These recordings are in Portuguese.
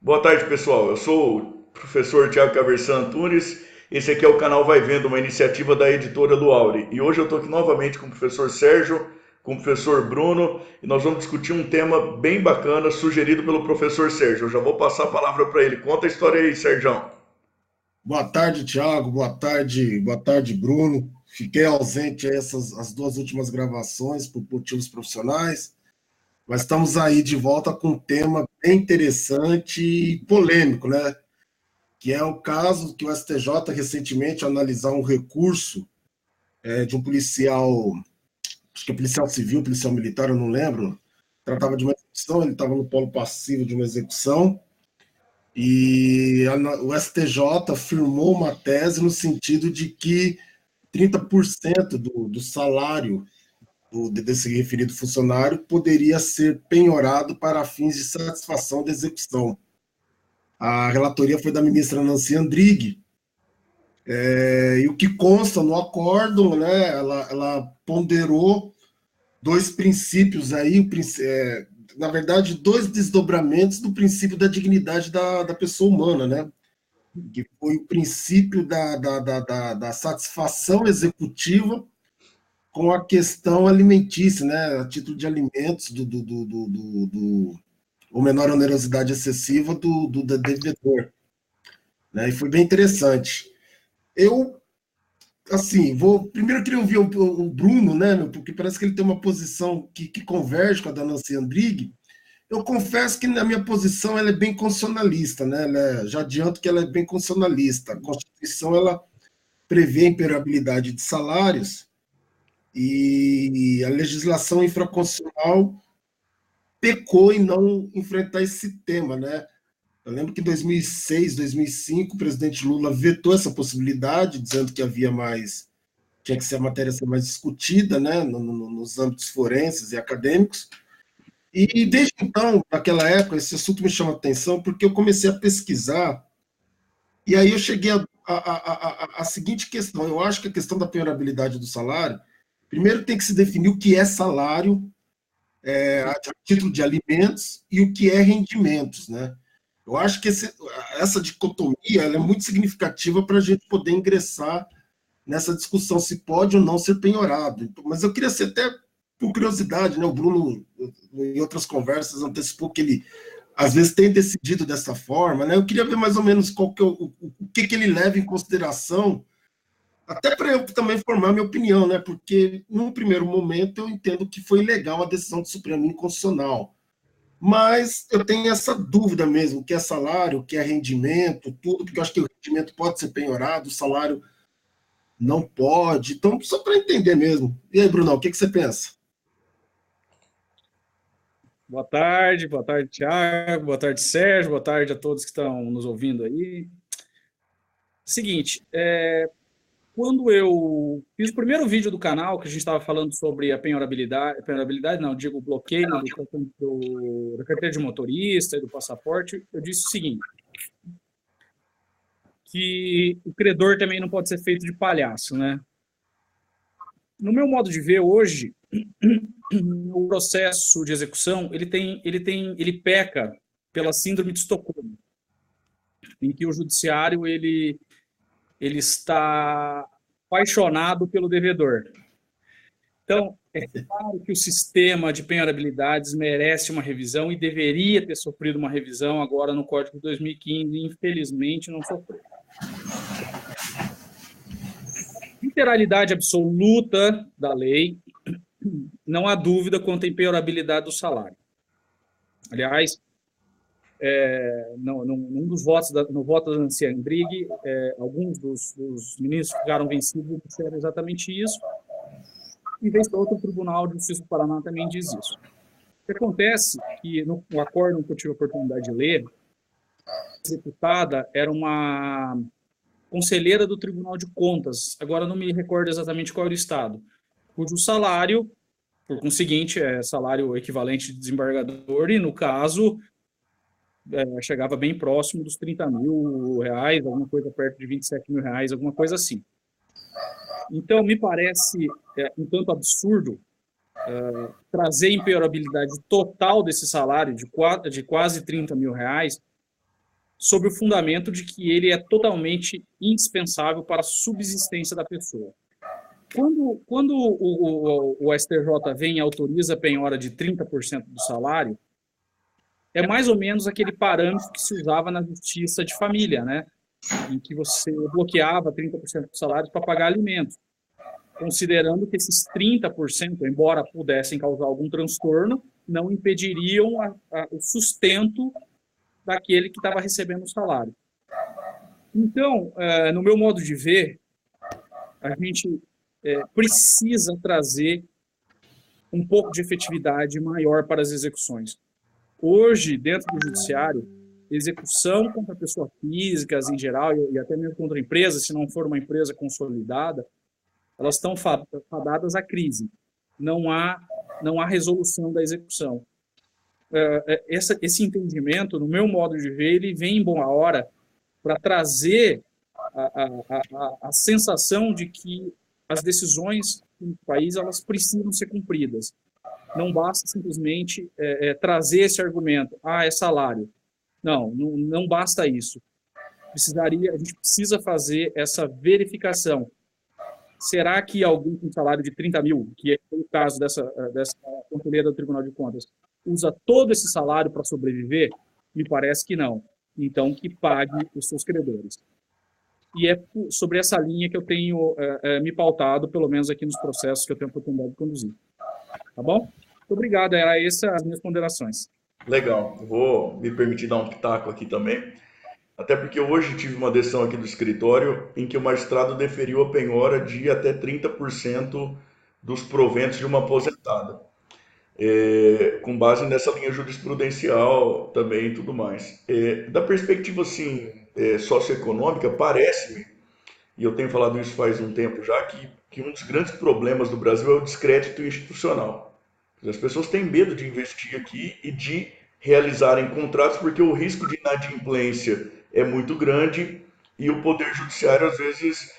Boa tarde, pessoal. Eu sou o professor Tiago Caversan Antunes. Esse aqui é o canal Vai Vendo, uma iniciativa da editora do Aure. E hoje eu estou aqui novamente com o professor Sérgio, com o professor Bruno, e nós vamos discutir um tema bem bacana sugerido pelo professor Sérgio. Eu já vou passar a palavra para ele. Conta a história aí, Sérgio. Boa tarde, Thiago. Boa tarde, Bruno. Fiquei ausente essas as duas últimas gravações por motivos profissionais, mas estamos aí de volta com um tema bem interessante e polêmico, né? Que é o caso que o STJ recentemente analisar um recurso de um policial, acho que é policial civil, policial militar, eu não lembro, tratava de uma execução, ele estava no polo passivo de uma execução. O STJ firmou uma tese no sentido de que 30% do salário desse referido funcionário poderia ser penhorado para fins de satisfação da execução. A relatoria foi da ministra Nancy Andrighi, e o que consta no acórdão, né, ela ponderou dois princípios aí, na verdade, dois desdobramentos do princípio da dignidade da pessoa humana, né? Que foi o princípio da satisfação executiva com a questão alimentícia, né? A título de alimentos ou menor onerosidade excessiva do devedor. Né? E foi bem interessante. Eu, assim, primeiro eu queria ouvir o Bruno, né? Porque parece que ele tem uma posição que converge com a da Nancy Andrighi. Eu confesso que na minha posição ela é bem constitucionalista, né? Já adianto que ela é bem constitucionalista. A Constituição ela prevê a imperabilidade de salários e a legislação infraconstitucional pecou em não enfrentar esse tema, né? Eu lembro que em 2006, 2005, o presidente Lula vetou essa possibilidade, dizendo que havia mais, tinha que ser a matéria ser mais discutida, né, nos âmbitos forenses e acadêmicos. E desde então, naquela época, esse assunto me chama a atenção porque eu comecei a pesquisar e aí eu cheguei a seguinte questão. Eu acho que a questão da penhorabilidade do salário, primeiro tem que se definir o que é salário, a título de alimentos e o que é rendimentos, né? Eu acho que essa dicotomia ela é muito significativa para a gente poder ingressar nessa discussão se pode ou não ser penhorado. Mas eu queria ser até por curiosidade, né? O Bruno, em outras conversas, antecipou que ele às vezes tem decidido dessa forma, né? Eu queria ver mais ou menos qual que é o que ele leva em consideração, até para eu também formar minha opinião, né? Porque, num primeiro momento, eu entendo que foi legal a decisão do Supremo Inconstitucional. Mas eu tenho essa dúvida mesmo, o que é salário, o que é rendimento, tudo, porque eu acho que o rendimento pode ser penhorado, o salário não pode. Então, só para entender mesmo. E aí, Bruno, o que você pensa? Boa tarde, Thiago, boa tarde, Sérgio, boa tarde a todos que estão nos ouvindo aí. Seguinte, quando eu fiz o primeiro vídeo do canal, que a gente estava falando sobre a penhorabilidade não, digo, o bloqueio da carteira de motorista e do passaporte, eu disse o seguinte, que o credor também não pode ser feito de palhaço, né? No meu modo de ver hoje, o processo de execução, ele peca pela síndrome de Estocolmo, em que o judiciário ele está apaixonado pelo devedor. Então, é claro que o sistema de penhorabilidades merece uma revisão e deveria ter sofrido uma revisão agora no Código de 2015, e infelizmente não sofreu. Literalidade absoluta da lei, não há dúvida quanto à impenhorabilidade do salário. Aliás, num dos votos, no voto da Nancy Andrighi, alguns dos ministros ficaram vencidos e disseram exatamente isso, e vez que outro Tribunal de Justiça do Paraná também diz isso. O que acontece é que no acordo que eu tive a oportunidade de ler, a executada era uma conselheira do Tribunal de Contas, agora não me recordo exatamente qual era o estado, cujo salário, por conseguinte, é salário equivalente de desembargador, e no caso chegava bem próximo dos 30 mil reais, alguma coisa perto de 27 mil reais, alguma coisa assim. Então, me parece um tanto absurdo trazer impenhorabilidade total desse salário de quase 30 mil reais sob o fundamento de que ele é totalmente indispensável para a subsistência da pessoa. Quando o STJ vem e autoriza a penhora de 30% do salário, é mais ou menos aquele parâmetro que se usava na justiça de família, né? Em que você bloqueava 30% do salário para pagar alimentos, considerando que esses 30%, embora pudessem causar algum transtorno, não impediriam o sustento daquele que estava recebendo o salário. Então, no meu modo de ver, a gente precisa trazer um pouco de efetividade maior para as execuções. Hoje, dentro do judiciário, execução contra pessoas físicas em geral e até mesmo contra empresas, se não for uma empresa consolidada, elas estão fadadas à crise. Não há resolução da execução. Esse entendimento, no meu modo de ver, ele vem em boa hora para trazer a sensação de que as decisões no país elas precisam ser cumpridas. Não basta simplesmente trazer esse argumento, é salário. Não basta isso. A gente precisa fazer essa verificação. Será que alguém com salário de 30 mil, que é o caso dessa conselheira do Tribunal de Contas, usa todo esse salário para sobreviver? Me parece que não. Então, que pague os seus credores. E é sobre essa linha que eu tenho me pautado, pelo menos aqui nos processos que eu tenho a oportunidade de conduzir. Tá bom? Muito obrigado. Era essas as minhas ponderações. Legal. Vou me permitir dar um pitaco aqui também. Até porque hoje tive uma decisão aqui do escritório em que o magistrado deferiu a penhora de até 30% dos proventos de uma aposentada. Com base nessa linha jurisprudencial também e tudo mais. Da perspectiva assim, socioeconômica, parece-me, e eu tenho falado isso faz um tempo já, que um dos grandes problemas do Brasil é o descrédito institucional. As pessoas têm medo de investir aqui e de realizarem contratos porque o risco de inadimplência é muito grande e o Poder Judiciário, às vezes,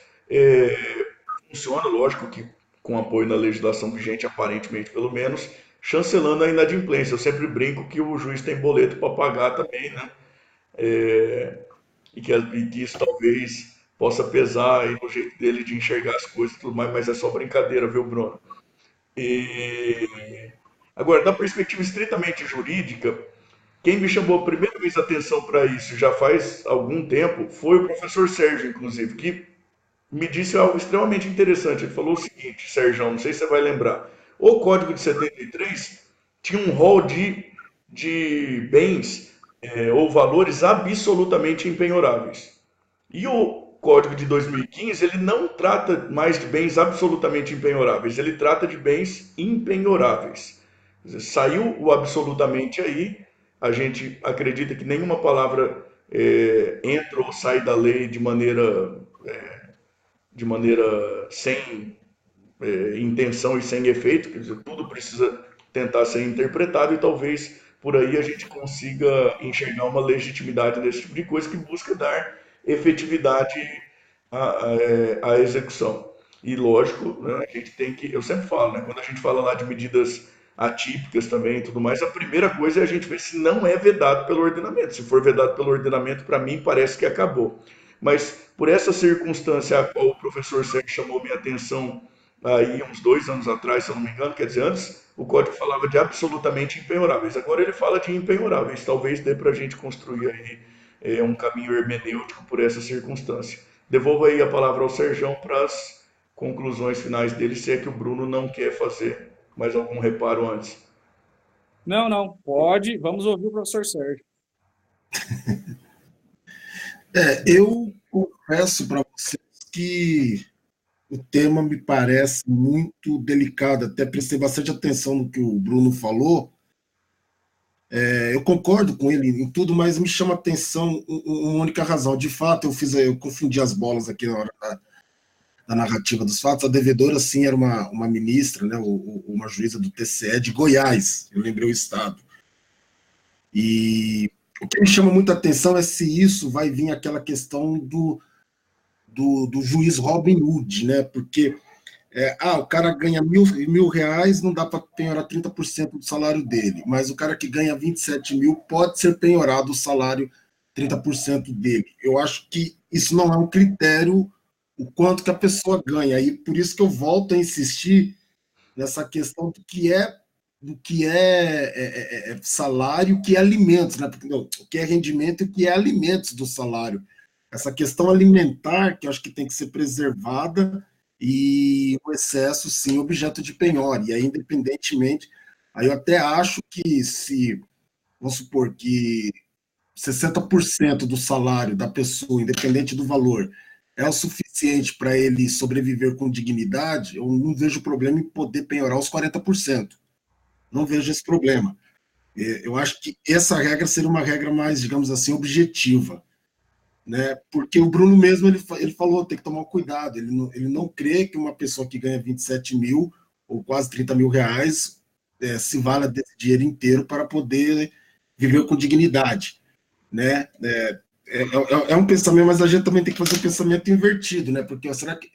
funciona, lógico que com apoio na legislação vigente, aparentemente pelo menos, chancelando a inadimplência. Eu sempre brinco que o juiz tem boleto para pagar também, né? E que isso talvez possa pesar aí no jeito dele de enxergar as coisas e tudo mais, mas é só brincadeira, viu, Bruno? Agora, da perspectiva estritamente jurídica, quem me chamou a primeira vez a atenção para isso já faz algum tempo foi o professor Sérgio, inclusive, que me disse algo extremamente interessante. Ele falou o seguinte, Sérgio, não sei se você vai lembrar, o Código de 73 tinha um rol de bens ou valores absolutamente impenhoráveis. E o Código de 2015, ele não trata mais de bens absolutamente impenhoráveis, ele trata de bens impenhoráveis. Saiu o absolutamente aí, a gente acredita que nenhuma palavra entra ou sai da lei de maneira sem intenção e sem efeito, quer dizer, tudo precisa tentar ser interpretado e talvez por aí a gente consiga enxergar uma legitimidade desse tipo de coisa que busca dar efetividade à execução. E lógico, né, a gente tem que, eu sempre falo, né, quando a gente fala lá de medidas atípicas também e tudo mais, a primeira coisa é a gente ver se não é vedado pelo ordenamento. Se for vedado pelo ordenamento, para mim parece que acabou. Mas por essa circunstância a qual o professor Sérgio chamou minha atenção aí uns 2 anos atrás, se eu não me engano, quer dizer, antes o código falava de absolutamente impenhoráveis, agora ele fala de impenhoráveis, talvez dê para a gente construir aí um caminho hermenêutico por essa circunstância. Devolvo aí a palavra ao Sérgio para as conclusões finais dele, se é que o Bruno não quer fazer mais algum reparo antes. Não, pode, vamos ouvir o professor Sérgio. Eu confesso para vocês que o tema me parece muito delicado, até prestei bastante atenção no que o Bruno falou. Eu concordo com ele em tudo, mas me chama a atenção uma única razão. De fato, eu confundi as bolas aqui na hora da narrativa dos fatos. A devedora, sim, era uma ministra, né, uma juíza do TCE de Goiás, eu lembrei o estado. E o que me chama muita atenção é se isso vai vir aquela questão do juiz Robin Hood, né? Porque o cara ganha mil reais, não dá para penhorar 30% do salário dele, mas o cara que ganha 27 mil pode ser penhorado o salário 30% dele. Eu acho que isso não é um critério, o quanto que a pessoa ganha. E por isso que eu volto a insistir nessa questão do que é salário, o que é alimentos, né? Porque, não, o que é rendimento e o que é alimentos do salário. Essa questão alimentar, que eu acho que tem que ser preservada, e o excesso, sim, objeto de penhora. E aí, independentemente, aí eu até acho que se, vamos supor que 60% do salário da pessoa, independente do valor, é o suficiente para ele sobreviver com dignidade, eu não vejo problema em poder penhorar os 40%. Não vejo esse problema. Eu acho que essa regra seria uma regra mais, digamos assim, objetiva, né? Porque o Bruno mesmo, ele falou, tem que tomar cuidado, ele não crê que uma pessoa que ganha 27 mil ou quase 30 mil reais se vala desse dinheiro inteiro para poder viver com dignidade, né? É um pensamento, mas a gente também tem que fazer um pensamento invertido, né? Porque será que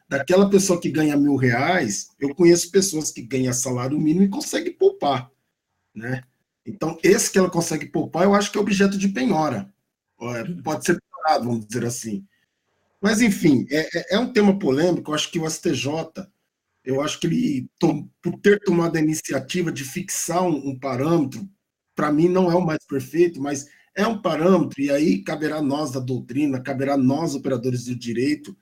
daquela pessoa que ganha R$ 1.000, eu conheço pessoas que ganham salário mínimo e conseguem poupar, né? Então, esse que ela consegue poupar, eu acho que é objeto de penhora. Pode ser piorado, vamos dizer assim. Mas, enfim, é um tema polêmico. Eu acho que o STJ, eu acho que ele, por ter tomado a iniciativa de fixar um parâmetro, para mim não é o mais perfeito, mas é um parâmetro, e aí caberá nós da doutrina, caberá nós, operadores do direito,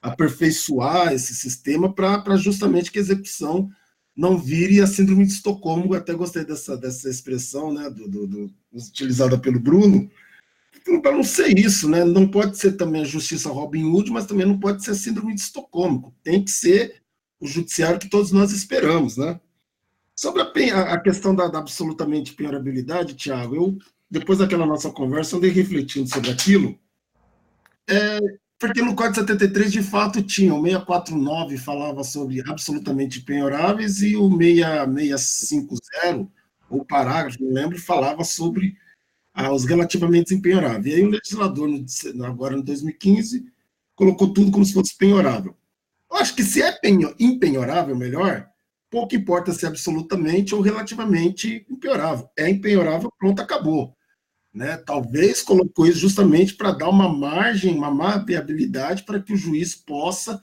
aperfeiçoar esse sistema para justamente que a execução não vire a síndrome de Estocolmo. Eu até gostei dessa expressão, né, utilizada pelo Bruno, para não ser isso, né? Não pode ser também a justiça Robin Hood, mas também não pode ser a síndrome de Estocolmo. Tem que ser o judiciário que todos nós esperamos, né? Sobre a questão da absolutamente penhorabilidade, Tiago, eu, depois daquela nossa conversa, andei refletindo sobre aquilo, porque no Código 73, de fato, tinha o 649 falava sobre absolutamente penhoráveis e o 6650, o parágrafo, não lembro, falava sobre os relativamente impenhoráveis. E aí o legislador, agora em 2015, colocou tudo como se fosse penhorável. Eu acho que se é impenhorável, melhor, pouco importa se é absolutamente ou relativamente impenhorável. É impenhorável, pronto, acabou. Né? Talvez colocou isso justamente para dar uma margem, uma maleabilidade para que o juiz possa,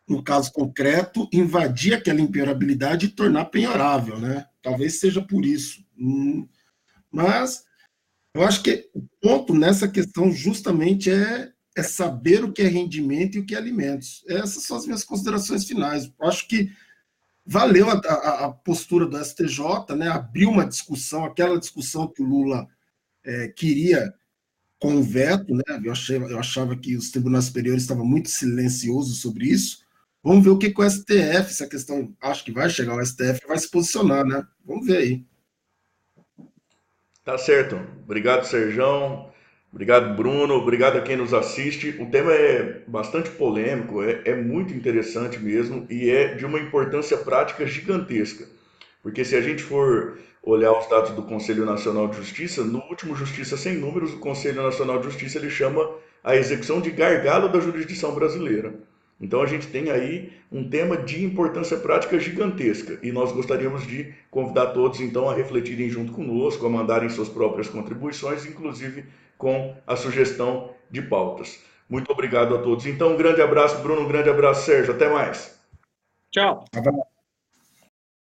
no caso concreto, invadir aquela impenhorabilidade e tornar penhorável. Né? Talvez seja por isso. Mas eu acho que o ponto nessa questão justamente é saber o que é rendimento e o que é alimentos. Essas são as minhas considerações finais. Eu acho que valeu a postura do STJ, né? Abriu uma discussão, aquela discussão que o Lula queria com o veto, né? Eu achava que os tribunais superiores estavam muito silenciosos sobre isso. Vamos ver o que o STF, essa questão, acho que vai chegar ao STF, vai se posicionar, né? Vamos ver aí. Tá certo. Obrigado, Serjão. Obrigado, Bruno. Obrigado a quem nos assiste. O tema é bastante polêmico, é muito interessante mesmo e é de uma importância prática gigantesca. Porque se a gente for olhar os dados do Conselho Nacional de Justiça, no último Justiça Sem Números, o Conselho Nacional de Justiça ele chama a execução de gargalo da jurisdição brasileira. Então a gente tem aí um tema de importância prática gigantesca e nós gostaríamos de convidar todos então a refletirem junto conosco, a mandarem suas próprias contribuições, inclusive com a sugestão de pautas. Muito obrigado a todos. Então um grande abraço, Bruno, um grande abraço, Sérgio. Até mais. Tchau. Abraço.